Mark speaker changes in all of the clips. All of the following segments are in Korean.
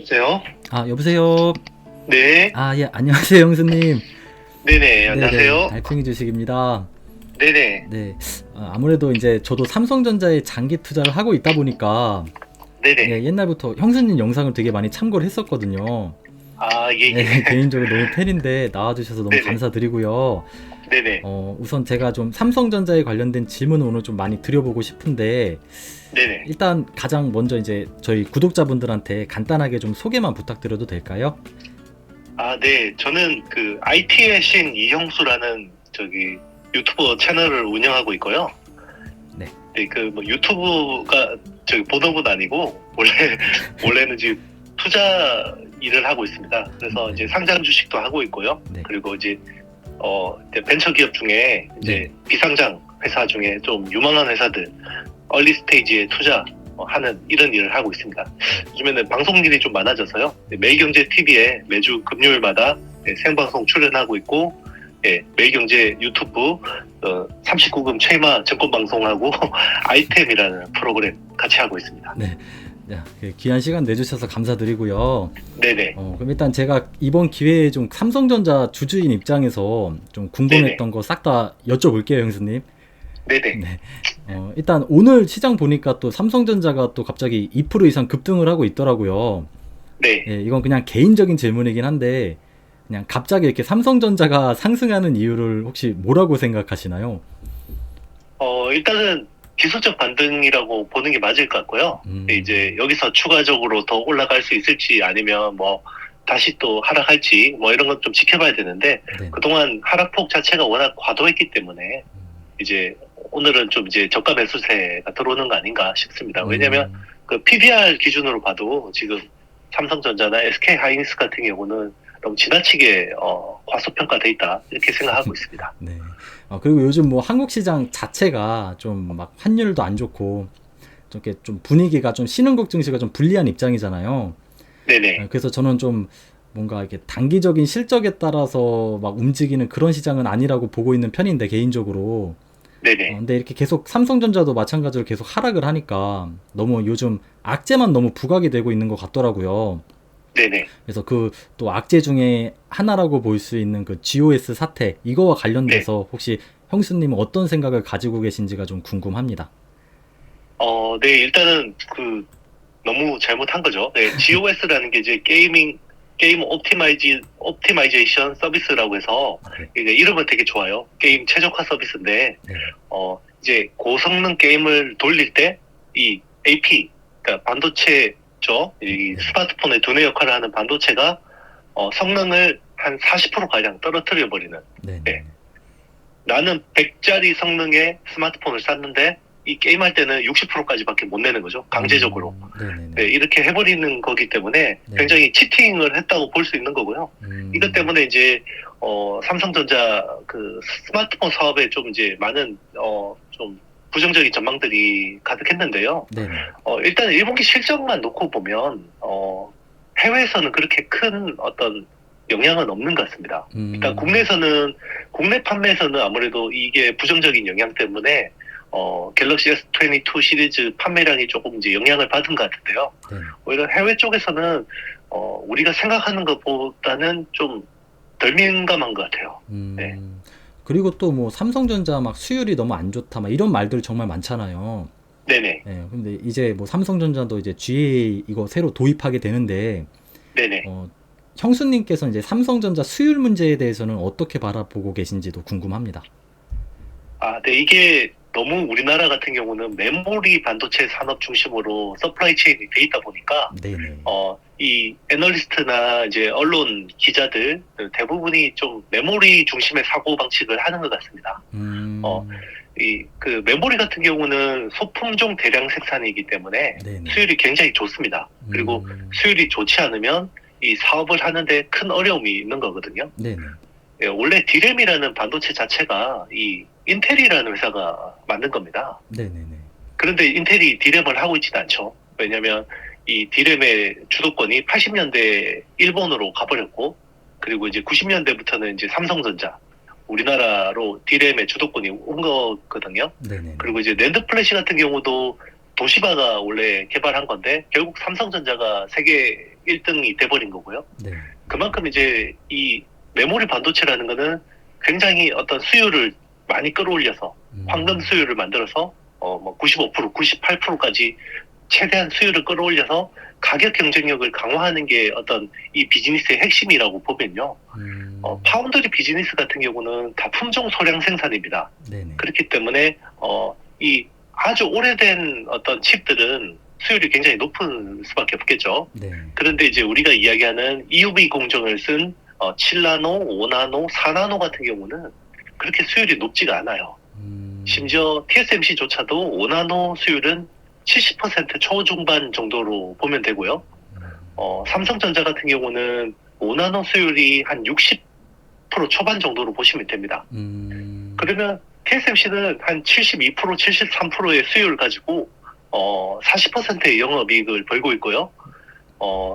Speaker 1: 여보세요?
Speaker 2: 여보세요.
Speaker 1: 네,
Speaker 2: 예, 안녕하세요, 형수님.
Speaker 1: 네네,
Speaker 2: 네네,
Speaker 1: 안녕하세요.
Speaker 2: 달팽이 주식입니다.
Speaker 1: 네네,
Speaker 2: 네, 아무래도 이제 저도 삼성전자에 장기 투자를 하고 있다 보니까, 예,
Speaker 1: 네네.
Speaker 2: 옛날부터 형수님 영상을 되게 많이 참고를 했었거든요.
Speaker 1: 예,
Speaker 2: 네,
Speaker 1: 예.
Speaker 2: 개인적으로 너무 팬인데 나와주셔서 너무
Speaker 1: 네네,
Speaker 2: 감사드리고요.
Speaker 1: 네네,
Speaker 2: 우선 제가 좀 삼성전자에 관련된 질문을 오늘 좀 많이 드려보고 싶은데,
Speaker 1: 네네.
Speaker 2: 일단 가장 먼저 이제 저희 구독자분들한테 간단하게 좀 소개만 부탁드려도 될까요?
Speaker 1: 네. 저는 그 IT의 신 이형수라는 유튜버 채널을 운영하고 있고요.
Speaker 2: 네.
Speaker 1: 네, 그 뭐 유튜브가 본업은 아니고, 원래는 지금 투자 일을 하고 있습니다. 그래서
Speaker 2: 네.
Speaker 1: 이제 상장 주식도 하고 있고요.
Speaker 2: 네.
Speaker 1: 그리고 이제 벤처 기업 중에 이제
Speaker 2: 네.
Speaker 1: 비상장 회사 중에 좀 유망한 회사들 얼리 스테이지에 투자 하는 이런 일을 하고 있습니다. 요즘에는 방송 일이 좀 많아져서요. 매일경제 TV에 매주 금요일마다 생방송 출연하고 있고, 매일경제 유튜브 39금 최마 정권 방송하고 아이템이라는 프로그램 같이 하고 있습니다.
Speaker 2: 네. 야, 귀한 시간 내주셔서 감사드리고요.
Speaker 1: 네네.
Speaker 2: 그럼 일단 제가 이번 기회에 좀 삼성전자 주주인 입장에서 좀 궁금했던 거 싹 다 여쭤볼게요, 형수님.
Speaker 1: 네네.
Speaker 2: 네. 일단 오늘 시장 보니까 또 삼성전자가 또 갑자기 2% 이상 급등을 하고 있더라고요.
Speaker 1: 네.
Speaker 2: 예, 이건 그냥 개인적인 질문이긴 한데, 그냥 갑자기 이렇게 삼성전자가 상승하는 이유를 혹시 뭐라고 생각하시나요?
Speaker 1: 일단은 기술적 반등이라고 보는 게 맞을 것 같고요. 이제 여기서 추가적으로 더 올라갈 수 있을지 아니면 뭐 다시 또 하락할지 뭐 이런 건 좀 지켜봐야 되는데,
Speaker 2: 네.
Speaker 1: 그동안 하락폭 자체가 워낙 과도했기 때문에 이제 오늘은 좀 이제 저가 매수세가 들어오는 거 아닌가 싶습니다. 왜냐면 그 PBR 기준으로 봐도 지금 삼성전자나 SK 하이닉스 같은 경우는 너무 지나치게 과소평가돼 있다 이렇게 생각하고 있습니다.
Speaker 2: 네. 그리고 요즘 뭐 한국 시장 자체가 좀 막 환율도 안 좋고 좀 이렇게 좀 분위기가 좀 신흥국 증시가 좀 불리한 입장이잖아요.
Speaker 1: 네네.
Speaker 2: 그래서 저는 좀 뭔가 이렇게 단기적인 실적에 따라서 막 움직이는 그런 시장은 아니라고 보고 있는 편인데, 개인적으로.
Speaker 1: 네네.
Speaker 2: 근데 이렇게 계속 삼성전자도 마찬가지로 계속 하락을 하니까 너무 요즘 악재만 너무 부각이 되고 있는 것 같더라고요.
Speaker 1: 네네.
Speaker 2: 그래서 그 또 악재 중에 하나라고 볼 수 있는 그 GOS 사태, 이거와 관련돼서 혹시 형수님은 어떤 생각을 가지고 계신지가 좀 궁금합니다.
Speaker 1: 네, 일단은 너무 잘못한 거죠. 네, GOS라는 게 이제 게임 옵티마이제이션 서비스라고 해서,
Speaker 2: 네.
Speaker 1: 이게 이름은 되게 좋아요. 게임 최적화 서비스인데,
Speaker 2: 네.
Speaker 1: 이제 고성능 게임을 돌릴 때 이 AP, 그러니까 반도체죠. 이
Speaker 2: 네.
Speaker 1: 스마트폰의 두뇌 역할을 하는 반도체가 성능을 한 40% 가량 떨어뜨려 버리는.
Speaker 2: 네.
Speaker 1: 네. 나는 100짜리 성능의 스마트폰을 샀는데 이 게임할 때는 60%까지밖에 못 내는 거죠. 강제적으로. 네, 이렇게 해버리는 거기 때문에
Speaker 2: 네.
Speaker 1: 굉장히 치팅을 했다고 볼 수 있는 거고요. 이것 때문에 이제 삼성전자 그 스마트폰 사업에 좀 이제 많은 좀 부정적인 전망들이 가득했는데요.
Speaker 2: 네.
Speaker 1: 일단 1분기 실적만 놓고 보면 해외에서는 그렇게 큰 어떤 영향은 없는 것 같습니다. 일단 국내 판매에서는 아무래도 이게 부정적인 영향 때문에 갤럭시 S22 시리즈 판매량이 조금 이제 영향을 받은 것 같은데요.
Speaker 2: 네.
Speaker 1: 오히려 해외 쪽에서는 우리가 생각하는 것보다는 좀 덜 민감한 것 같아요. 네.
Speaker 2: 그리고 또 뭐 삼성전자 막 수율이 너무 안 좋다 막 이런 말들 정말 많잖아요.
Speaker 1: 네네.
Speaker 2: 네. 근데 이제 뭐 삼성전자도 이제 GA 이거 새로 도입하게 되는데,
Speaker 1: 네네.
Speaker 2: 형수님께서 이제 삼성전자 수율 문제에 대해서는 어떻게 바라보고 계신지도 궁금합니다.
Speaker 1: 네, 이게 너무 우리나라 같은 경우는 메모리 반도체 산업 중심으로 서플라이 체인이 돼 있다 보니까
Speaker 2: 네네.
Speaker 1: 이 애널리스트나 이제 언론 기자들 대부분이 좀 메모리 중심의 사고 방식을 하는 것 같습니다. 그 메모리 같은 경우는 소품종 대량 생산이기 때문에
Speaker 2: 네네.
Speaker 1: 수율이 굉장히 좋습니다. 그리고 수율이 좋지 않으면 이 사업을 하는데 큰 어려움이 있는 거거든요.
Speaker 2: 네네.
Speaker 1: 원래 디램이라는 반도체 자체가 이 인텔이라는 회사가 만든 겁니다.
Speaker 2: 네네네.
Speaker 1: 그런데 인텔이 디램을 하고 있지는 않죠. 왜냐하면 이 디램의 주도권이 80년대 일본으로 가버렸고, 그리고 이제 90년대부터는 이제 삼성전자, 우리나라로 디램의 주도권이 온 거거든요.
Speaker 2: 네네.
Speaker 1: 그리고 이제 낸드 플래시 같은 경우도 도시바가 원래 개발한 건데 결국 삼성전자가 세계 1등이 돼버린 거고요.
Speaker 2: 네.
Speaker 1: 그만큼 이제 이 메모리 반도체라는 거는 굉장히 어떤 수요를 많이 끌어올려서 황금 수요를 만들어서 뭐 95%, 98%까지 최대한 수요를 끌어올려서 가격 경쟁력을 강화하는 게 어떤 이 비즈니스의 핵심이라고 보면요. 파운드리 비즈니스 같은 경우는 다 품종 소량 생산입니다.
Speaker 2: 네네.
Speaker 1: 그렇기 때문에 이 아주 오래된 어떤 칩들은 수율이 굉장히 높은 수밖에 없겠죠.
Speaker 2: 네.
Speaker 1: 그런데 이제 우리가 이야기하는 EUV 공정을 쓴 7나노, 5나노, 4나노 같은 경우는 그렇게 수율이 높지가 않아요. 심지어 TSMC조차도 5나노 수율은 70% 초중반 정도로 보면 되고요. 삼성전자 같은 경우는 5나노 수율이 한 60% 초반 정도로 보시면 됩니다. 그러면 TSMC는 한 72%, 73%의 수율을 가지고 40%의 영업이익을 벌고 있고요.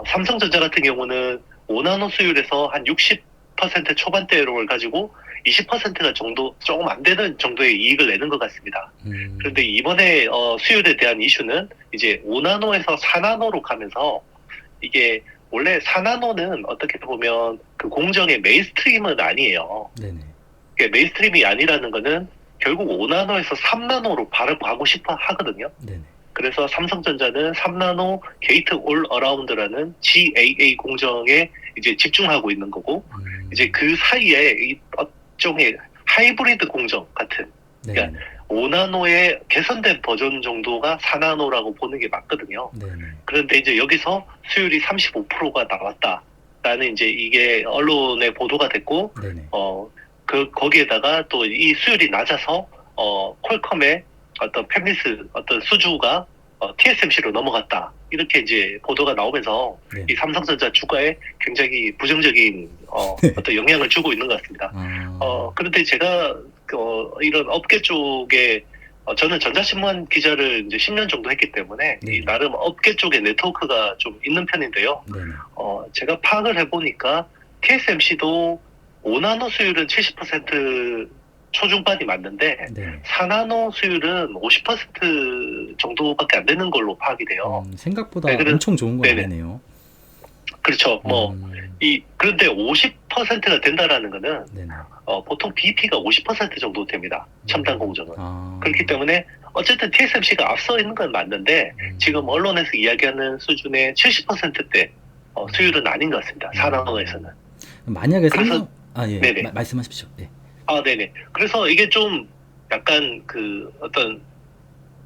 Speaker 1: 삼성전자 같은 경우는 5나노 수율에서 한 60% 초반대를 가지고 20%가 정도 조금 안 되는 정도의 이익을 내는 것 같습니다. 그런데 이번에 수율에 대한 이슈는 이제 5나노에서 4나노로 가면서 이게 원래 4나노는 어떻게 보면 그 공정의 메인스트림은 아니에요.
Speaker 2: 네네.
Speaker 1: 메인스트림이 아니라는 거는 결국 5나노에서 3나노로 바로 가고 싶어 하거든요.
Speaker 2: 네네.
Speaker 1: 그래서 삼성전자는 3나노 게이트 올 어라운드라는 GAA 공정에 이제 집중하고 있는 거고, 이제 그 사이에 이 일종의 하이브리드 공정 같은, 그러니까 5나노의 개선된 버전 정도가 4나노라고 보는 게 맞거든요.
Speaker 2: 네네.
Speaker 1: 그런데 이제 여기서 수율이 35%가 나왔다라는 이제 이게 언론에 보도가 됐고,
Speaker 2: 네네.
Speaker 1: 거기에다가 또 이 수율이 낮아서 퀄컴의 어떤 팹리스 어떤 수주가 TSMC로 넘어갔다, 이렇게 이제 보도가 나오면서
Speaker 2: 네.
Speaker 1: 이 삼성전자 주가에 굉장히 부정적인 어떤 영향을 주고 있는 것 같습니다. 그런데 제가 이런 업계 쪽에 저는 전자신문 기자를 이제 10년 정도 했기 때문에
Speaker 2: 네.
Speaker 1: 이 나름 업계 쪽에 네트워크가 좀 있는 편인데요.
Speaker 2: 네네.
Speaker 1: 제가 파악을 해보니까 TSMC도 5나노 수율은 70% 초중반이 맞는데
Speaker 2: 네네.
Speaker 1: 4나노 수율은 50% 정도밖에 안 되는 걸로 파악이 돼요.
Speaker 2: 생각보다
Speaker 1: 네,
Speaker 2: 엄청 좋은 건
Speaker 1: 네네.
Speaker 2: 아니네요.
Speaker 1: 그렇죠. 그런데 50%가 된다라는 거는
Speaker 2: 네네.
Speaker 1: 보통 BP가 50% 정도 됩니다. 첨단 공정은.
Speaker 2: 아.
Speaker 1: 그렇기 때문에 어쨌든 TSMC가 앞서 있는 건 맞는데 지금 언론에서 이야기하는 수준의 70%대 수율은 아닌 것 같습니다. 4나노에서는.
Speaker 2: 만약에
Speaker 1: 그래서-
Speaker 2: 예.
Speaker 1: 네네.
Speaker 2: 말씀하십시오. 네.
Speaker 1: 네네. 그래서 이게 좀 약간 그 어떤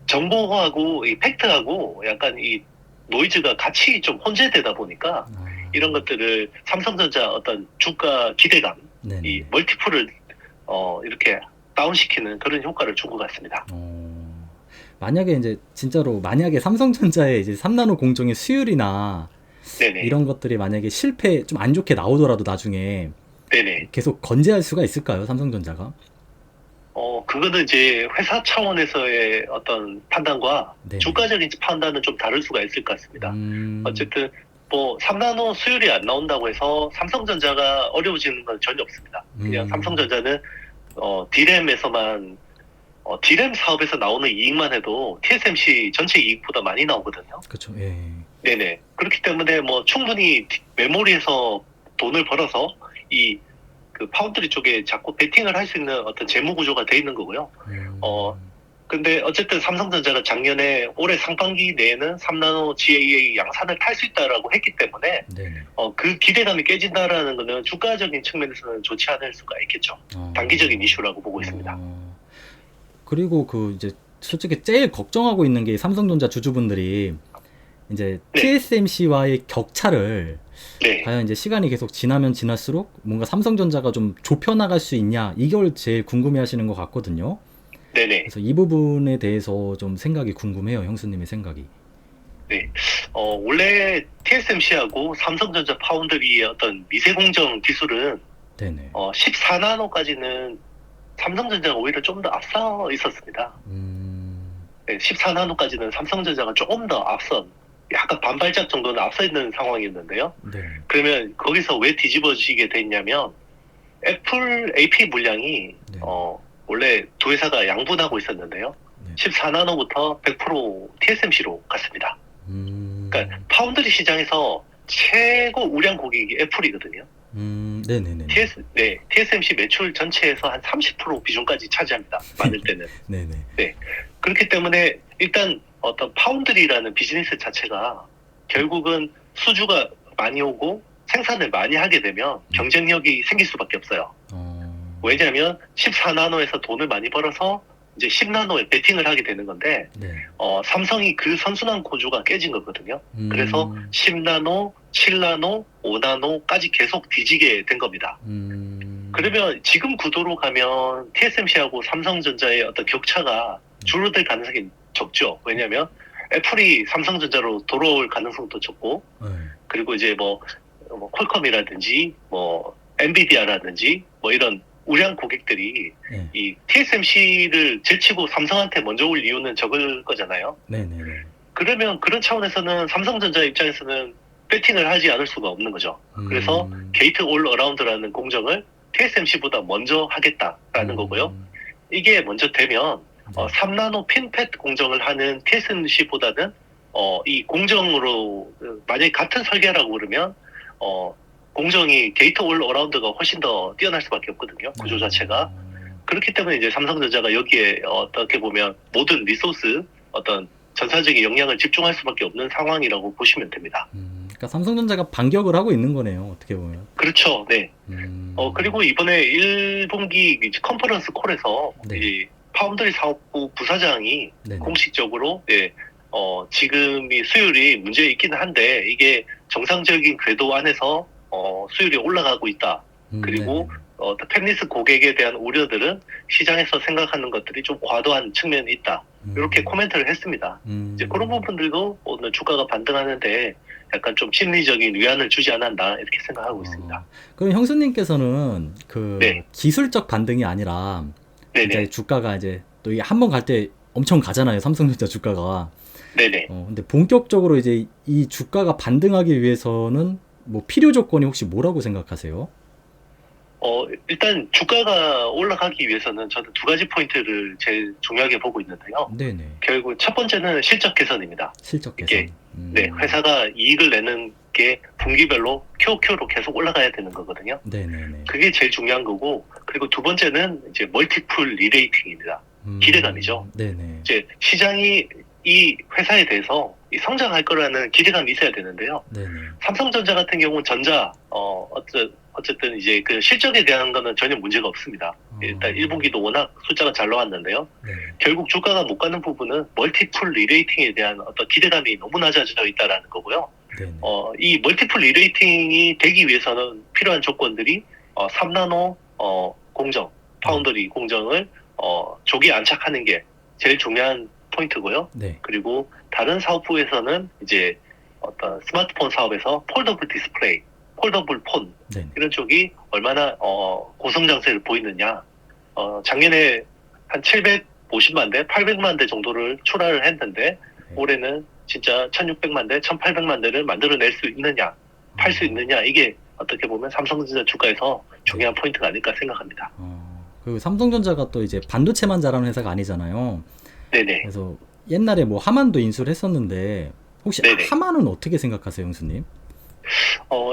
Speaker 1: 정보하고 이 팩트하고 약간 이 노이즈가 같이 좀 혼재되다 보니까 이런 것들을 삼성전자 어떤 주가 기대감,
Speaker 2: 네네.
Speaker 1: 이 멀티플을 이렇게 다운시키는 그런 효과를 준 것 같습니다.
Speaker 2: 만약에 이제 진짜로 만약에 삼성전자의 이제 3나노 공정의 수율이나
Speaker 1: 네네.
Speaker 2: 이런 것들이 만약에 실패 좀 안 좋게 나오더라도 나중에
Speaker 1: 네네.
Speaker 2: 계속 건재할 수가 있을까요, 삼성전자가?
Speaker 1: 그거는 이제 회사 차원에서의 어떤 판단과
Speaker 2: 네네.
Speaker 1: 주가적인 판단은 좀 다를 수가 있을 것 같습니다. 어쨌든 뭐 3나노 수율이 안 나온다고 해서 삼성전자가 어려워지는 건 전혀 없습니다. 그냥 삼성전자는 디램에서만 디램 사업에서 나오는 이익만 해도 TSMC 전체 이익보다 많이 나오거든요.
Speaker 2: 그렇죠. 예.
Speaker 1: 네네. 그렇기 때문에 뭐 충분히 메모리에서 돈을 벌어서 이 그 파운드리 쪽에 자꾸 베팅을 할 수 있는 어떤 재무 구조가 돼 있는 거고요. 근데 어쨌든 삼성전자가 작년에 올해 상반기 내에는 3나노 GAA 양산을 탈 수 있다라고 했기 때문에
Speaker 2: 네네.
Speaker 1: 그 기대감이 깨진다라는 거는 주가적인 측면에서는 좋지 않을 수가 있겠죠. 단기적인 이슈라고 보고 있습니다.
Speaker 2: 그리고 그 이제 솔직히 제일 걱정하고 있는 게 삼성전자 주주분들이 이제
Speaker 1: 네.
Speaker 2: TSMC와의 격차를
Speaker 1: 네.
Speaker 2: 과연 이제 시간이 계속 지나면 지날수록 뭔가 삼성전자가 좀 좁혀나갈 수 있냐, 이걸 제일 궁금해하시는 것 같거든요.
Speaker 1: 네네.
Speaker 2: 그래서 이 부분에 대해서 좀 생각이 궁금해요, 형수님의 생각이.
Speaker 1: 네. 원래 TSMC하고 삼성전자 파운드리의 어떤 미세공정 기술은
Speaker 2: 네네.
Speaker 1: 14나노까지는 삼성전자가 오히려 좀 더 앞서 있었습니다. 네, 14나노까지는 삼성전자가 조금 더 앞선, 약간 반발짝 정도는 앞서 있는 상황이었는데요.
Speaker 2: 네.
Speaker 1: 그러면 거기서 왜 뒤집어지게 됐냐면 애플 AP 물량이
Speaker 2: 네.
Speaker 1: 원래 두 회사가 양분하고 있었는데요.
Speaker 2: 네.
Speaker 1: 14나노부터 100% TSMC로 갔습니다. 그러니까 파운드리 시장에서 최고 우량 고객이 애플이거든요.
Speaker 2: 네네네.
Speaker 1: TSMC 매출 전체에서 한 30% 비중까지 차지합니다. 만들 때는.
Speaker 2: 네네.
Speaker 1: 네. 그렇기 때문에 일단 어떤 파운드리라는 비즈니스 자체가 결국은 수주가 많이 오고 생산을 많이 하게 되면 경쟁력이 생길 수밖에 없어요. 왜냐하면 14나노에서 돈을 많이 벌어서 이제 10나노에 베팅을 하게 되는 건데
Speaker 2: 네.
Speaker 1: 삼성이 그 선순환 구조가 깨진 거거든요. 그래서 10나노, 7나노, 5나노까지 계속 뒤지게 된 겁니다. 그러면 지금 구도로 가면 TSMC하고 삼성전자의 어떤 격차가 줄어들 가능성이 적죠. 왜냐하면 애플이 삼성전자로 돌아올 가능성도 적고 그리고 이제 뭐 퀄컴이라든지 뭐 엔비디아라든지 뭐 이런 우량 고객들이 이 TSMC를 제치고 삼성한테 먼저 올 이유는 적을 거잖아요.
Speaker 2: 네네네.
Speaker 1: 그러면 그런 차원에서는 삼성전자 입장에서는 배팅을 하지 않을 수가 없는 거죠. 그래서 게이트 올 어라운드라는 공정을 TSMC보다 먼저 하겠다라는 거고요. 이게 먼저 되면 3나노 핀팻 공정을 하는 TSMC보다는 이 공정으로 만약에 같은 설계라고 그러면 공정이 게이트 올 어라운드가 훨씬 더 뛰어날 수밖에 없거든요. 구조 자체가. 그렇기 때문에 이제 삼성전자가 여기에 어떻게 보면 모든 리소스 어떤 전사적인 역량을 집중할 수밖에 없는 상황이라고 보시면 됩니다.
Speaker 2: 그러니까 삼성전자가 반격을 하고 있는 거네요. 어떻게 보면.
Speaker 1: 그렇죠. 네. 그리고 이번에 1분기 컨퍼런스 콜에서 이 파운드리 사업부 부사장이 공식적으로 지금이 수율이 문제 있기는 한데 이게 정상적인 궤도 안에서 수율이 올라가고 있다. 그리고 팹리스 고객에 대한 우려들은 시장에서 생각하는 것들이 좀 과도한 측면이 있다. 이렇게 코멘트를 했습니다. 이제 그런 부분들도 오늘 주가가 반등하는데 약간 좀 심리적인 위안을 주지 않았나 이렇게 생각하고 있습니다.
Speaker 2: 그럼 형수님께서는 그 기술적 반등이 아니라 이제 주가가 이제 또 한 번 갈 때 엄청 가잖아요. 삼성전자 주가가.
Speaker 1: 네네.
Speaker 2: 근데 본격적으로 이제 이 주가가 반등하기 위해서는 뭐 필요 조건이 혹시 뭐라고 생각하세요?
Speaker 1: 일단 주가가 올라가기 위해서는 저는 두 가지 포인트를 제일 중요하게 보고 있는데요.
Speaker 2: 네네.
Speaker 1: 결국 첫 번째는 실적 개선입니다.
Speaker 2: 실적 개선.
Speaker 1: 회사가 이익을 내는 게 분기별로 QOQ로 계속 올라가야 되는 거거든요.
Speaker 2: 네네네.
Speaker 1: 그게 제일 중요한 거고, 그리고 두 번째는 이제 멀티플 리레이팅입니다. 기대감이죠.
Speaker 2: 네네.
Speaker 1: 이제 시장이 이 회사에 대해서 성장할 거라는 기대감이 있어야 되는데요.
Speaker 2: 네네.
Speaker 1: 삼성전자 같은 경우는 어쨌든 이제 그 실적에 대한 거는 전혀 문제가 없습니다. 일단 1분기도 워낙 숫자가 잘 나왔는데요. 결국 주가가 못 가는 부분은 멀티플 리레이팅에 대한 어떤 기대감이 너무 낮아져 있다라는 거고요. 이 멀티플 리레이팅이 되기 위해서는 필요한 조건들이 3나노 공정, 파운드리 공정을 조기에 안착하는 게 제일 중요한 포인트고요. 그리고 다른 사업부에서는 이제 어떤 스마트폰 사업에서 폴더블 디스플레이, 폴더블 폰 이런 쪽이 얼마나 고성장세를 보이느냐. 작년에 한 750만 대, 800만 대 정도를 출하를 했는데 올해는 진짜 1600만 대, 1800만 대를 만들어낼 수 있느냐, 팔 수 있느냐, 이게 어떻게 보면 삼성전자 주가에서 중요한 포인트가 아닐까 생각합니다.
Speaker 2: 그리고 삼성전자가 또 이제 반도체만 잘하는 회사가 아니잖아요.
Speaker 1: 네네.
Speaker 2: 그래서 옛날에 뭐 하만도 인수를 했었는데 혹시 하만은 어떻게 생각하세요, 형수님?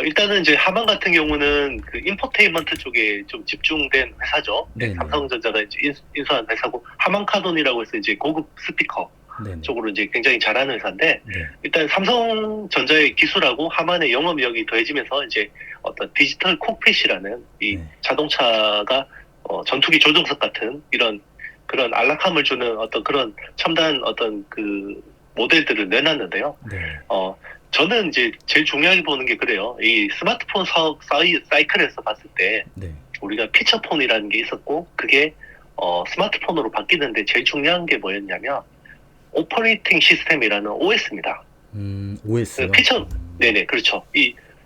Speaker 1: 일단은 이제 하만 같은 경우는 그 인포테인먼트 쪽에 좀 집중된 회사죠. 삼성전자가 이제 인수한 회사고, 하만카돈이라고 해서 이제 고급 스피커 쪽으로 이제 굉장히 잘하는 회사인데, 일단 삼성전자의 기술하고 하만의 영업력이 더해지면서 이제 어떤 디지털 콕핏이라는 이 자동차가 전투기 조종석 같은 그런 안락함을 주는 어떤 그런 첨단 어떤 그 모델들을 내놨는데요. 저는 이제 제일 중요하게 보는 게 그래요. 이 스마트폰 사업 사이클에서 봤을 때 우리가 피처폰이라는 게 있었고, 그게 스마트폰으로 바뀌는데 제일 중요한 게 뭐였냐면 오퍼레이팅 시스템이라는 OS입니다.
Speaker 2: OS요?
Speaker 1: 네네, 그렇죠.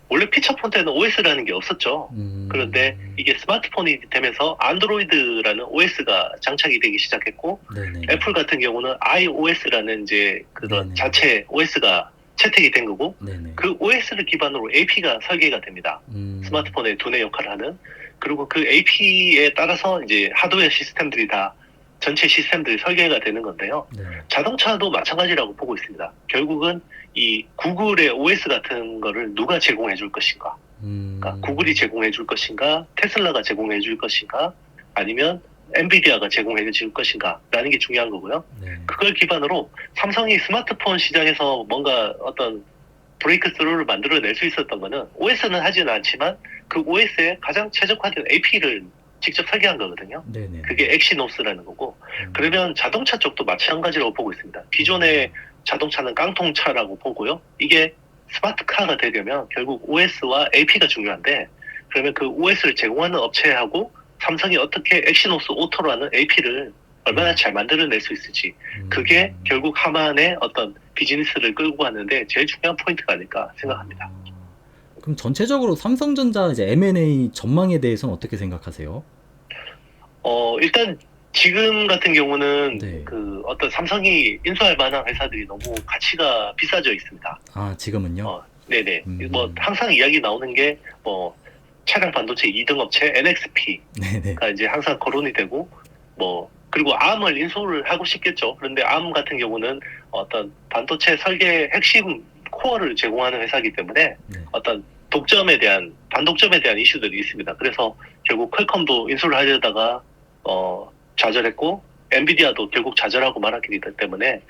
Speaker 1: 원래 피처폰 때는 OS라는 게 없었죠. 그런데 이게 스마트폰이 되면서 안드로이드라는 OS가 장착이 되기 시작했고, 애플 같은 경우는 iOS라는 이제 그런 자체 OS가 채택이 된 거고, 그 OS를 기반으로 AP가 설계가 됩니다. 스마트폰의 두뇌 역할을 하는. 그리고 그 AP에 따라서 이제 하드웨어 시스템들이 다 전체 시스템들이 설계가 되는 건데요.
Speaker 2: 네.
Speaker 1: 자동차도 마찬가지라고 보고 있습니다. 결국은 이 구글의 OS 같은 거를 누가 제공해 줄 것인가? 그러니까 구글이 제공해 줄 것인가? 테슬라가 제공해 줄 것인가? 아니면 엔비디아가 제공해 줄 것인가? 라는 게 중요한 거고요.
Speaker 2: 네.
Speaker 1: 그걸 기반으로 삼성이 스마트폰 시장에서 뭔가 어떤 브레이크 스루를 만들어낼 수 있었던 거는 OS는 하지는 않지만 그 OS에 가장 최적화된 AP를 직접 설계한 거거든요.
Speaker 2: 네네.
Speaker 1: 그게 엑시노스라는 거고, 그러면 자동차 쪽도 마찬가지라고 보고 있습니다. 기존의 자동차는 깡통차라고 보고요. 이게 스마트카가 되려면 결국 OS와 AP가 중요한데, 그러면 그 OS를 제공하는 업체하고 삼성이 어떻게 엑시노스 오토라는 AP를 얼마나 잘 만들어낼 수 있을지, 그게 결국 하만의 어떤 비즈니스를 끌고 가는데 제일 중요한 포인트가 아닐까 생각합니다.
Speaker 2: 그럼 전체적으로 삼성전자 이제 M&A 전망에 대해서는 어떻게 생각하세요?
Speaker 1: 일단 지금 같은 경우는
Speaker 2: 네.
Speaker 1: 그 어떤 삼성이 인수할 만한 회사들이 너무 가치가 비싸져 있습니다.
Speaker 2: 아, 지금은요?
Speaker 1: 네네. 뭐 항상 이야기 나오는 게 뭐 차량 반도체 2등 업체 NXP가
Speaker 2: 네네.
Speaker 1: 이제 항상 거론이 되고, 뭐 그리고 ARM을 인수를 하고 싶겠죠. 그런데 ARM 같은 경우는 어떤 반도체 설계 핵심 코어를 제공하는 회사이기 때문에
Speaker 2: 네.
Speaker 1: 어떤 반독점에 대한 이슈들이 있습니다. 그래서 결국 퀄컴도 인수를 하려다가 좌절했고, 엔비디아도 결국 좌절하고 말았기 때문에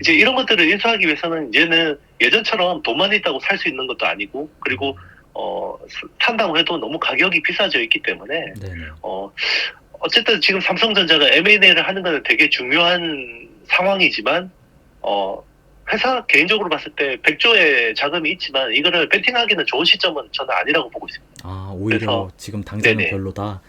Speaker 1: 이제 이런 것들을 인수하기 위해서는 이제는 예전처럼 돈만 있다고 살 수 있는 것도 아니고, 그리고 산다고 해도 너무 가격이 비싸져 있기 때문에
Speaker 2: 네네.
Speaker 1: 어쨌든 지금 삼성전자가 M&A를 하는 것은 되게 중요한 상황이지만, 회사 개인적으로 봤을 때 100조의 자금이 있지만 이거를 배팅하기는 좋은 시점은 저는 아니라고 보고 있습니다.
Speaker 2: 아, 오히려
Speaker 1: 그래서,
Speaker 2: 지금 당장은
Speaker 1: 네네.
Speaker 2: 별로다.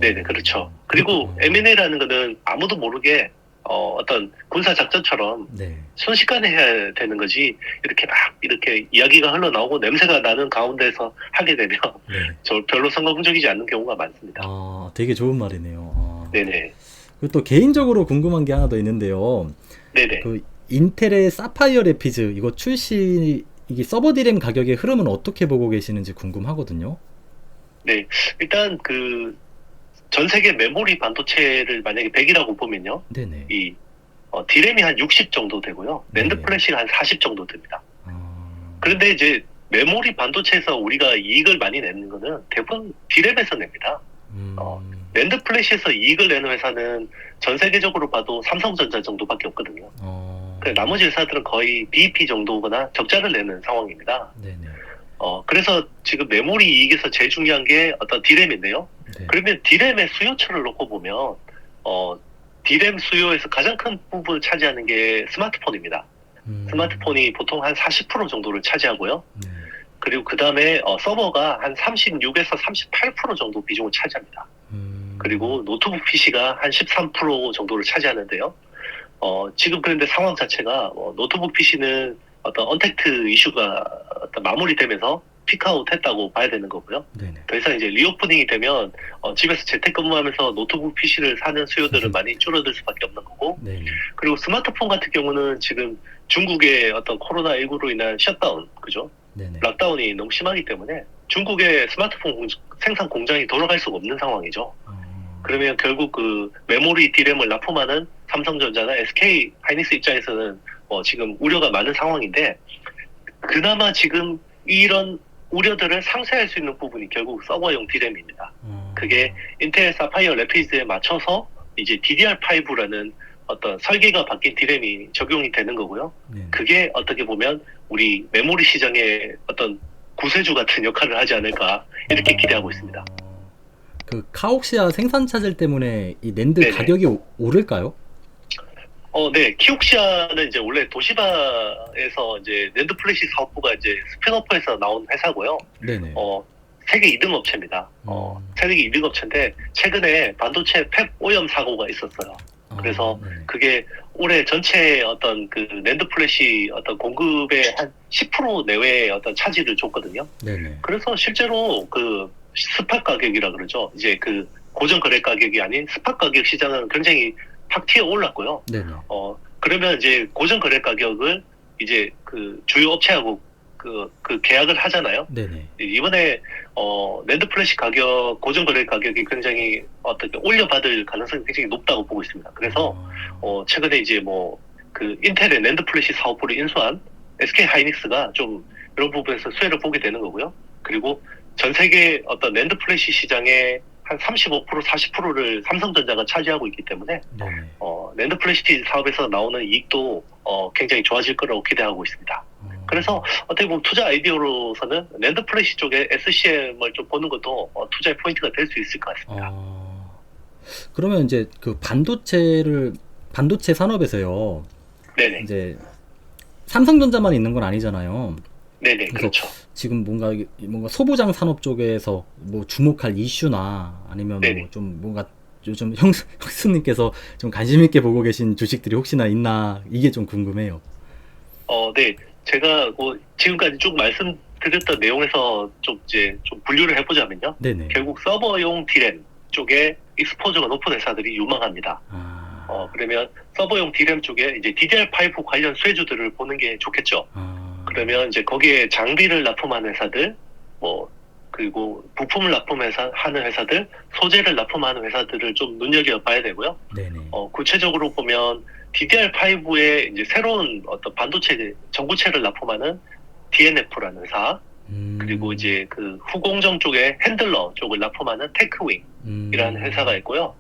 Speaker 1: 네네, 그렇죠. 그리고 M&A라는 거는 아무도 모르게 어떤 군사 작전처럼
Speaker 2: 네.
Speaker 1: 순식간에 해야 되는 거지, 이렇게 막 이렇게 이야기가 흘러나오고 냄새가 나는 가운데서 하게 되면
Speaker 2: 네.
Speaker 1: 저 별로 성공적이지 않는 경우가 많습니다.
Speaker 2: 아, 되게 좋은 말이네요. 아.
Speaker 1: 네네.
Speaker 2: 그리고 또 개인적으로 궁금한 게 하나 더 있는데요.
Speaker 1: 네네.
Speaker 2: 그 인텔의 사파이어 레피즈 이거 출시 이게 서버 디램 가격의 흐름은 어떻게 보고 계시는지 궁금하거든요.
Speaker 1: 네. 일단 전 세계 메모리 반도체를 만약에 100이라고 보면요.
Speaker 2: 네네.
Speaker 1: 이 디램이 한 60 정도 되고요. 낸드
Speaker 2: 네.
Speaker 1: 플래시가 한 40 정도 됩니다.
Speaker 2: 아.
Speaker 1: 그런데 이제 메모리 반도체에서 우리가 이익을 많이 내는 거는 대부분 디램에서 냅니다. 낸드 플래시에서 이익을 내는 회사는 전 세계적으로 봐도 삼성전자 정도밖에 없거든요. 나머지 회사들은 거의 BEP 정도거나 적자를 내는 상황입니다.
Speaker 2: 네네.
Speaker 1: 그래서 지금 메모리 이익에서 제일 중요한 게 어떤 디램인데요.
Speaker 2: 네.
Speaker 1: 그러면 디램의 수요처를 놓고 보면 디램 수요에서 가장 큰 부분을 차지하는 게 스마트폰입니다. 스마트폰이 보통 한 40% 정도를 차지하고요.
Speaker 2: 네.
Speaker 1: 그리고 그 다음에 서버가 한 36에서 38% 정도 비중을 차지합니다. 그리고 노트북 PC가 한 13% 정도를 차지하는데요. 지금 그런데 상황 자체가 노트북 PC는 어떤 언택트 이슈가 어떤 마무리되면서 피크아웃 했다고 봐야 되는 거고요.
Speaker 2: 네네.
Speaker 1: 더 이상 이제 리오프닝이 되면 집에서 재택근무하면서 노트북 PC를 사는 수요들은 많이 줄어들 수밖에 없는 거고,
Speaker 2: 네네.
Speaker 1: 그리고 스마트폰 같은 경우는 지금 중국의 어떤 코로나19로 인한 셧다운, 그죠?
Speaker 2: 네네.
Speaker 1: 락다운이 너무 심하기 때문에 중국의 스마트폰 생산 공장이 돌아갈 수가 없는 상황이죠. 그러면 결국 그 메모리 디램을 납품하는 삼성전자나 SK 하이닉스 입장에서는 지금 우려가 많은 상황인데, 그나마 지금 이런 우려들을 상쇄할 수 있는 부분이 결국 서버용 디램입니다. 그게 인텔 사파이어 레피즈에 맞춰서 이제 DDR5라는 어떤 설계가 바뀐 디램이 적용이 되는 거고요.
Speaker 2: 네네.
Speaker 1: 그게 어떻게 보면 우리 메모리 시장의 어떤 구세주 같은 역할을 하지 않을까 이렇게 기대하고 있습니다.
Speaker 2: 그 카옥시아 생산 차질 때문에 이 낸드
Speaker 1: 네네.
Speaker 2: 가격이 오를까요?
Speaker 1: 네. 키옥시아는 이제 원래 도시바에서 이제 낸드 플래시 사업부가 이제 스핀오프에서 나온 회사고요.
Speaker 2: 네네.
Speaker 1: 세계 2등 업체입니다. 세계 2등 업체인데 최근에 반도체 팹 오염 사고가 있었어요. 그래서
Speaker 2: 네네.
Speaker 1: 그게 올해 전체 어떤 그 낸드 플래시 어떤 공급의 한 10% 내외의 어떤 차질을 줬거든요.
Speaker 2: 네네.
Speaker 1: 그래서 실제로 그 스팟 가격이라 그러죠. 이제 그 고정 거래 가격이 아닌 스팟 가격 시장은 굉장히 팍 튀어 올랐고요.
Speaker 2: 네네.
Speaker 1: 그러면 이제 고정 거래 가격을 이제 그 주요 업체하고 그 계약을 하잖아요.
Speaker 2: 네네.
Speaker 1: 이번에 낸드 플래시 가격, 고정 거래 가격이 굉장히 어떻게 올려받을 가능성이 굉장히 높다고 보고 있습니다. 그래서 최근에 이제 뭐 그 인텔의 낸드 플래시 사업부를 인수한 SK 하이닉스가 좀 이런 부분에서 수혜를 보게 되는 거고요. 그리고 전 세계 어떤 낸드 플래시 시장의 한 35%, 40%를 삼성전자가 차지하고 있기 때문에
Speaker 2: 네네.
Speaker 1: 낸드 플래시 사업에서 나오는 이익도 굉장히 좋아질 거라고 기대하고 있습니다. 그래서 어떻게 보면 투자 아이디어로서는 낸드 플래시 쪽에 SCM을 좀 보는 것도 투자의 포인트가 될 수 있을 것 같습니다.
Speaker 2: 그러면 이제 그 반도체 산업에서요.
Speaker 1: 네네.
Speaker 2: 이제 삼성전자만 있는 건 아니잖아요.
Speaker 1: 네네.
Speaker 2: 그래서
Speaker 1: 그렇죠.
Speaker 2: 지금 뭔가 소부장 산업 쪽에서 뭐 주목할 이슈나 아니면 뭐
Speaker 1: 네네.
Speaker 2: 좀 뭔가 요즘 형수님께서 좀 관심 있게 보고 계신 주식들이 혹시나 있나 이게 좀 궁금해요.
Speaker 1: 네. 제가 뭐 지금까지 쭉 말씀드렸던 내용에서 좀 분류를 해보자면요.
Speaker 2: 네네.
Speaker 1: 결국 서버용 디램 쪽에 익스포저가 높은 회사들이 유망합니다. 그러면 서버용 디램 쪽에 이제 DDR5 관련 수혜주들을 보는 게 좋겠죠. 그러면 이제 거기에 장비를 납품하는 회사들, 뭐 그리고 부품을 납품하는 회사들, 소재를 납품하는 회사들을 좀 눈여겨봐야 되고요.
Speaker 2: 네네.
Speaker 1: 구체적으로 보면 DDR5에 이제 새로운 어떤 반도체 전구체를 납품하는 DNF라는 회사, 그리고 이제 그 후공정 쪽에 핸들러 쪽을 납품하는 테크윙이라는 회사가 있고요.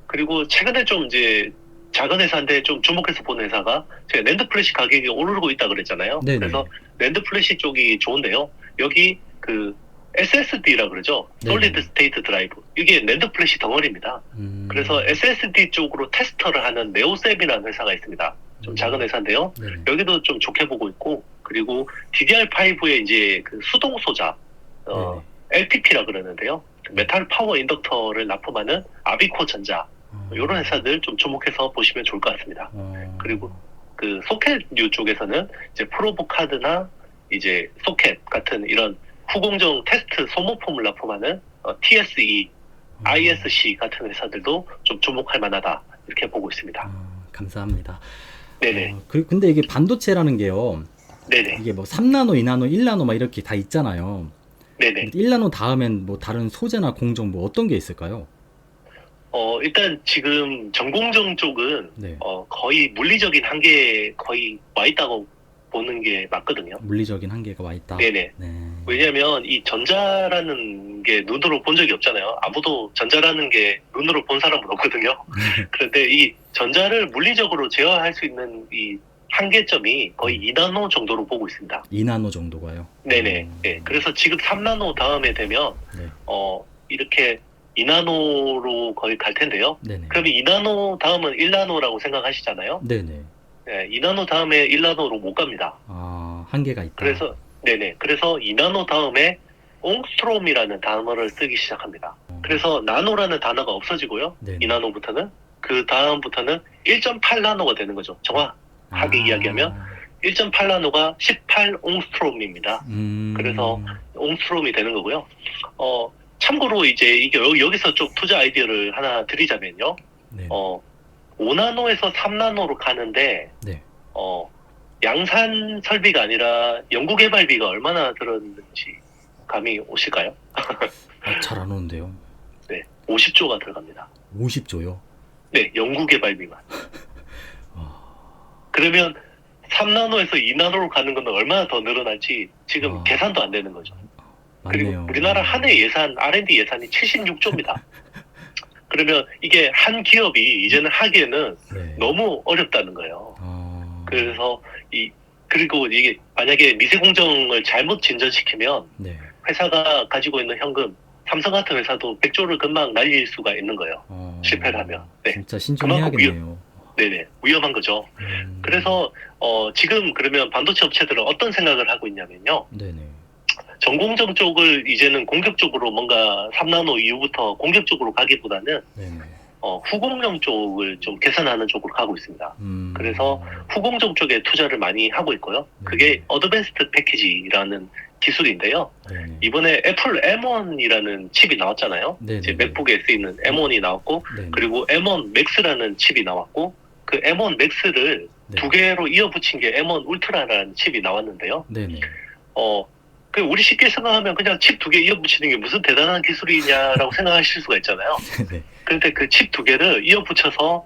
Speaker 1: 그리고 최근에 좀 이제 작은 회사인데 좀 주목해서 보는 회사가 제가 낸드 플래시 가격이 오르고 있다 그랬잖아요.
Speaker 2: 네네.
Speaker 1: 그래서 낸드 플래시 쪽이 좋은데요. 여기 그 SSD라 그러죠.
Speaker 2: 네네.
Speaker 1: 솔리드 스테이트 드라이브. 이게 낸드 플래시 덩어리입니다. 그래서 SSD 쪽으로 테스터를 하는 네오셉이라는 회사가 있습니다. 좀 작은 회사인데요.
Speaker 2: 네네.
Speaker 1: 여기도 좀 좋게 보고 있고, 그리고 DDR5의 이제 그 수동 소자, LPP라 그러는데요. 메탈 파워 인덕터를 납품하는 아비코 전자, 이런 회사들 좀 주목해서 보시면 좋을 것 같습니다. 그리고 그 소켓류 쪽에서는 이제 프로브 카드나 이제 소켓 같은 이런 후공정 테스트 소모품을 납품하는 TSE, ISC 같은 회사들도 좀 주목할 만하다 이렇게 보고 있습니다.
Speaker 2: 감사합니다.
Speaker 1: 네네.
Speaker 2: 근데 이게 반도체라는 게요.
Speaker 1: 네네.
Speaker 2: 이게 뭐 3나노, 2나노, 1나노 막 이렇게 다 있잖아요.
Speaker 1: 네네.
Speaker 2: 1나노 다음엔 뭐 다른 소재나 공정 뭐 어떤 게 있을까요?
Speaker 1: 일단 지금 전공정 쪽은
Speaker 2: 네.
Speaker 1: 거의 물리적인 한계에 거의 와 있다고 보는 게 맞거든요.
Speaker 2: 물리적인 한계가 와 있다.
Speaker 1: 네네.
Speaker 2: 네.
Speaker 1: 왜냐하면 이 전자라는 게 눈으로 본 적이 없잖아요. 아무도 전자라는 게 눈으로 본 사람은 없거든요. 그런데 이 전자를 물리적으로 제어할 수 있는 이 한계점이 거의 2나노 정도로 보고 있습니다.
Speaker 2: 2나노 정도가요?
Speaker 1: 네네. 네. 그래서 지금 3나노 다음에 되면
Speaker 2: 네.
Speaker 1: 이렇게 2나노로 거의 갈 텐데요.
Speaker 2: 네네.
Speaker 1: 그러면 2나노 다음은 1나노라고 생각하시잖아요.
Speaker 2: 네네.
Speaker 1: 네, 2나노 다음에 1나노로 못 갑니다.
Speaker 2: 한계가 있다.
Speaker 1: 그래서 네네. 그래서 2나노 다음에 옹스트롬이라는 단어를 쓰기 시작합니다. 그래서 나노라는 단어가 없어지고요.
Speaker 2: 네네.
Speaker 1: 2나노부터는 그 다음부터는 1.8나노가 되는 거죠. 정확하게 이야기하면 1.8나노가 18옹스트롬입니다. 그래서 옹스트롬이 되는 거고요. 참고로 이제 이게 여기서 좀 투자 아이디어를 하나 드리자면요.
Speaker 2: 네.
Speaker 1: 5나노에서 3나노로 가는데
Speaker 2: 네.
Speaker 1: 양산 설비가 아니라 연구개발비가 얼마나 들었는지 감이 오실까요?
Speaker 2: 잘 안 오는데요.
Speaker 1: 네, 50조가 들어갑니다.
Speaker 2: 50조요?
Speaker 1: 네, 연구개발비만. 그러면 3나노에서 2나노로 가는 건 얼마나 더 늘어날지 지금 계산도 안 되는 거죠.
Speaker 2: 맞네요.
Speaker 1: 그리고 우리나라 한 해 예산, R&D 예산이 76조입니다. 그러면 이게 한 기업이 이제는 하기에는
Speaker 2: 네.
Speaker 1: 너무 어렵다는 거예요. 그래서 그리고 이게 만약에 미세 공정을 잘못 진전시키면
Speaker 2: 네.
Speaker 1: 회사가 가지고 있는 현금, 삼성 같은 회사도 100조를 금방 날릴 수가 있는 거예요. 실패를 하면. 네.
Speaker 2: 진짜 신중해야겠네요.
Speaker 1: 네네, 위험한 거죠. 그래서 지금 그러면 반도체 업체들은 어떤 생각을 하고 있냐면요.
Speaker 2: 네네.
Speaker 1: 전공정 쪽을 이제는 공격적으로 뭔가 3나노 이후부터 공격적으로 가기보다는
Speaker 2: 네네.
Speaker 1: 후공정 쪽을 좀 개선하는 쪽으로 가고 있습니다. 그래서 후공정 쪽에 투자를 많이 하고 있고요. 그게 어드밴스드 패키지라는 기술인데요.
Speaker 2: 네네.
Speaker 1: 이번에 애플 M1이라는 칩이 나왔잖아요. 이제 맥북에 쓰이는 M1이 나왔고,
Speaker 2: 네네.
Speaker 1: 그리고 M1 Max라는 칩이 나왔고, 그 M1 Max를
Speaker 2: 네.
Speaker 1: 두 개로 이어붙인 게 M1 울트라라는 칩이 나왔는데요.
Speaker 2: 네네.
Speaker 1: 그 우리 쉽게 생각하면 그냥 칩 2개 이어 붙이는 게 무슨 대단한 기술이냐라고 생각하실 수가 있잖아요.
Speaker 2: 네.
Speaker 1: 그런데 그 칩 2개를 이어 붙여서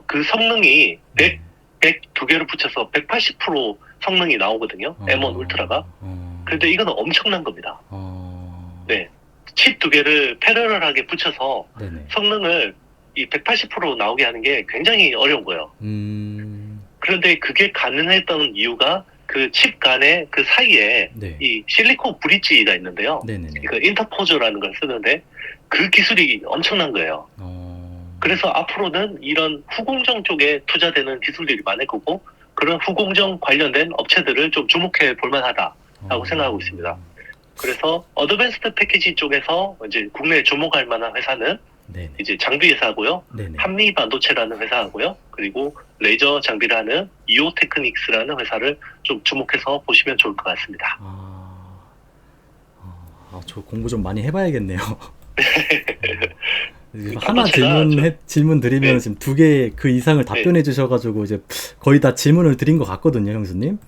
Speaker 1: 그 성능이 100 2개를 붙여서 180% 성능이 나오거든요. M1 울트라가. 그런데 이거는 엄청난 겁니다. 네. 칩 2개를 패러럴하게 붙여서
Speaker 2: 네네.
Speaker 1: 성능을 이 180% 나오게 하는 게 굉장히 어려운 거예요. 그런데 그게 가능했던 이유가 그 칩 간의 그 사이에
Speaker 2: 네.
Speaker 1: 이 실리콘 브릿지가 있는데요.
Speaker 2: 네네네.
Speaker 1: 그 인터포저라는 걸 쓰는데 그 기술이 엄청난 거예요. 그래서 앞으로는 이런 후공정 쪽에 투자되는 기술들이 많을 거고 그런 후공정 관련된 업체들을 좀 주목해 볼 만하다라고 생각하고 있습니다. 그래서 어드밴스드 패키지 쪽에서 이제 국내에 주목할 만한 회사는
Speaker 2: 네네.
Speaker 1: 이제 장비 회사고요.
Speaker 2: 네네.
Speaker 1: 한미 반도체라는 회사하고요. 그리고 레이저 장비를 하는 이오 테크닉스라는 회사를 좀 주목해서 보시면 좋을 것 같습니다.
Speaker 2: 저 공부 좀 많이 해봐야겠네요. 하나
Speaker 1: 반도체가
Speaker 2: 질문 드리면
Speaker 1: 네.
Speaker 2: 지금 2개 그 이상을 답변해 주셔가지고 이제 거의 다 질문을 드린 것 같거든요, 형수님.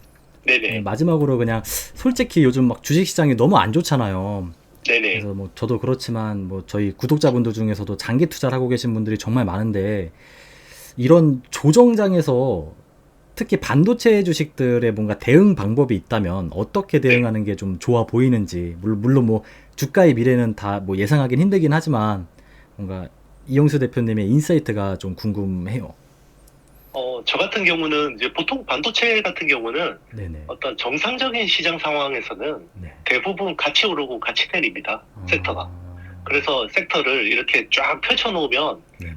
Speaker 1: 네네.
Speaker 2: 마지막으로 그냥 솔직히 요즘 막 주식시장이 너무 안 좋잖아요.
Speaker 1: 네네.
Speaker 2: 그래서 뭐 저도 그렇지만 뭐 저희 구독자분들 중에서도 장기 투자를 하고 계신 분들이 정말 많은데 이런 조정장에서 특히 반도체 주식들의 뭔가 대응 방법이 있다면 어떻게 대응하는 게 좀 좋아 보이는지 물론 뭐 주가의 미래는 다 뭐 예상하긴 힘들긴 하지만 뭔가 이영수 대표님의 인사이트가 좀 궁금해요.
Speaker 1: 저 같은 경우는 이제 보통 반도체 같은 경우는
Speaker 2: 네네.
Speaker 1: 어떤 정상적인 시장 상황에서는
Speaker 2: 네.
Speaker 1: 대부분 같이 오르고 같이 내립니다. 섹터가. 그래서 섹터를 이렇게 쫙 펼쳐놓으면
Speaker 2: 네네.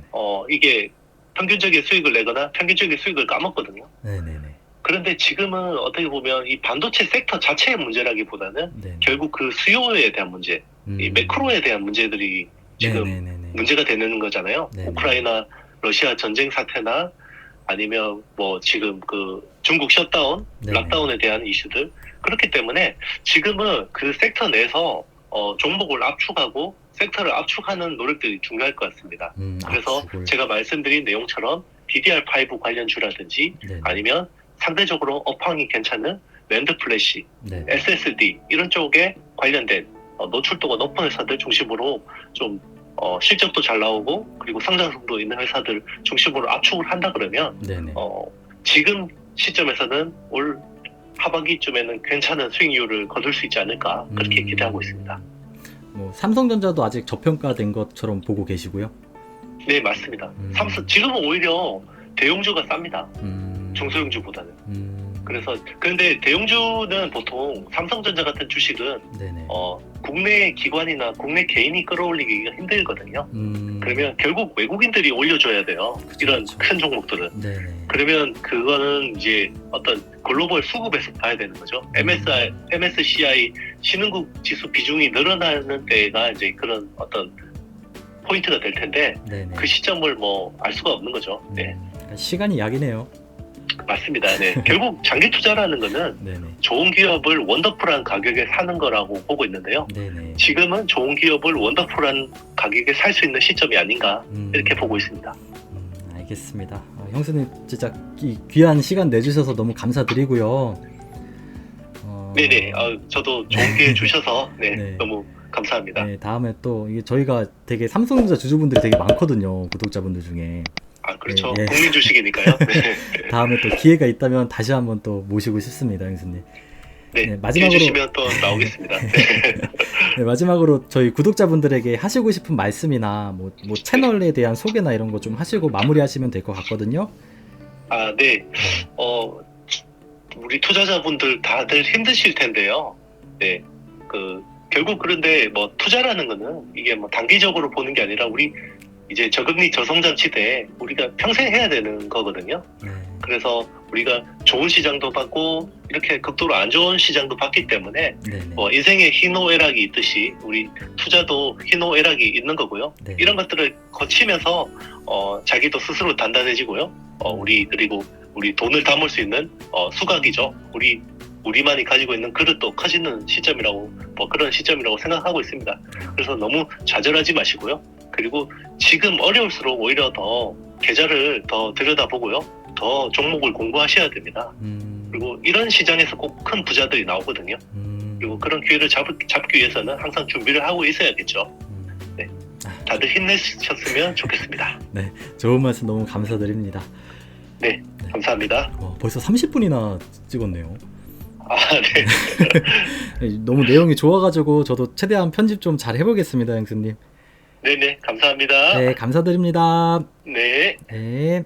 Speaker 1: 이게 평균적인 수익을 내거나 평균적인 수익을 까먹거든요.
Speaker 2: 네네네.
Speaker 1: 그런데 지금은 어떻게 보면 이 반도체 섹터 자체의 문제라기보다는
Speaker 2: 네네.
Speaker 1: 결국 그 수요에 대한 문제, 이 매크로에 대한 문제들이 지금
Speaker 2: 네네네네.
Speaker 1: 문제가 되는 거잖아요.
Speaker 2: 네네.
Speaker 1: 우크라이나 러시아 전쟁 사태나 아니면 뭐 지금 그 중국 셧다운,
Speaker 2: 네네.
Speaker 1: 락다운에 대한 이슈들. 그렇기 때문에 지금은 그 섹터 내에서 종목을 압축하고 섹터를 압축하는 노력들이 중요할 것 같습니다. 그래서
Speaker 2: 압축을.
Speaker 1: 제가 말씀드린 내용처럼 DDR5 관련주라든지
Speaker 2: 네네.
Speaker 1: 아니면 상대적으로 업황이 괜찮은 랜드 플래시,
Speaker 2: 네네.
Speaker 1: SSD 이런 쪽에 관련된 노출도가 높은 회사들 중심으로 좀 실적도 잘 나오고 그리고 상장성도 있는 회사들 중심으로 압축을 한다 그러면
Speaker 2: 네네.
Speaker 1: 지금 시점에서는 올 하반기쯤에는 괜찮은 수익률을 거둘 수 있지 않을까 그렇게 기대하고 있습니다.
Speaker 2: 뭐 삼성전자도 아직 저평가된 것처럼 보고 계시고요.
Speaker 1: 네, 맞습니다. 지금은 오히려 대용주가 쌉니다. 중소형주보다는. 그래서 그런데 대용주는 보통 삼성전자 같은 주식은
Speaker 2: 네네.
Speaker 1: 국내 기관이나 국내 개인이 끌어올리기가 힘들거든요. 그러면 결국 외국인들이 올려줘야 돼요.
Speaker 2: 그쵸,
Speaker 1: 이런
Speaker 2: 그쵸.
Speaker 1: 큰 종목들은.
Speaker 2: 네네.
Speaker 1: 그러면 그거는 이제 어떤 글로벌 수급에서 봐야 되는 거죠. MSCI 신흥국 지수 비중이 늘어나는 때가 이제 그런 어떤 포인트가 될 텐데
Speaker 2: 네네.
Speaker 1: 그 시점을 뭐 알 수가 없는 거죠. 네,
Speaker 2: 그러니까 시간이 약이네요.
Speaker 1: 맞습니다. 네, 결국 장기 투자라는 거는
Speaker 2: 네네.
Speaker 1: 좋은 기업을 원더풀한 가격에 사는 거라고 보고 있는데요.
Speaker 2: 네네.
Speaker 1: 지금은 좋은 기업을 원더풀한 가격에 살 수 있는 시점이 아닌가 이렇게 보고 있습니다.
Speaker 2: 알겠습니다. 형수님 진짜 귀한 시간 내주셔서 너무 감사드리고요.
Speaker 1: 네네. 저도 좋은 기회 주셔서
Speaker 2: 네.
Speaker 1: 너무 감사합니다.
Speaker 2: 네, 다음에 또 이게 저희가 되게 삼성전자 주주분들이 되게 많거든요. 구독자분들 중에.
Speaker 1: 그렇죠.
Speaker 2: 네, 네.
Speaker 1: 국민 주식이니까요. 네.
Speaker 2: 다음에 또 기회가 있다면 다시 한번 또 모시고 싶습니다, 형수님.
Speaker 1: 네,
Speaker 2: 네,
Speaker 1: 기회 주시면 또 나오겠습니다. 네.
Speaker 2: 네, 마지막으로 저희 구독자분들에게 하시고 싶은 말씀이나 뭐 채널에 대한 소개나 이런 거 좀 하시고 마무리하시면 될 것 같거든요.
Speaker 1: 네. 우리 투자자분들 다들 힘드실 텐데요. 네. 결국 그런데 뭐 투자라는 거는 이게 뭐 단기적으로 보는 게 아니라 우리 이제 저금리 저성장 시대에 우리가 평생 해야 되는 거거든요. 그래서 우리가 좋은 시장도 봤고 이렇게 극도로 안 좋은 시장도 봤기 때문에 인생에 희노애락이 있듯이 우리 투자도 희노애락이 있는 거고요.
Speaker 2: 네.
Speaker 1: 이런 것들을 거치면서 자기도 스스로 단단해지고요. 그리고 우리 돈을 담을 수 있는 수각이죠. 우리만이 가지고 있는 그릇도 커지는 시점이라고 그런 시점이라고 생각하고 있습니다. 그래서 너무 좌절하지 마시고요. 그리고 지금 어려울수록 오히려 더 계좌를 더 들여다보고요. 더 종목을 공부하셔야 됩니다. 그리고 이런 시장에서 꼭 큰 부자들이 나오거든요. 그리고 그런 기회를 잡기 위해서는 항상 준비를 하고 있어야겠죠. 네. 다들 힘내셨으면 좋겠습니다.
Speaker 2: 네, 좋은 말씀 너무 감사드립니다.
Speaker 1: 네, 감사합니다.
Speaker 2: 벌써 30분이나 찍었네요.
Speaker 1: 아, 네.
Speaker 2: 너무 내용이 좋아가지고 저도 최대한 편집 좀 잘 해보겠습니다, 형수님.
Speaker 1: 네네, 감사합니다.
Speaker 2: 네, 감사드립니다.
Speaker 1: 네.
Speaker 2: 네.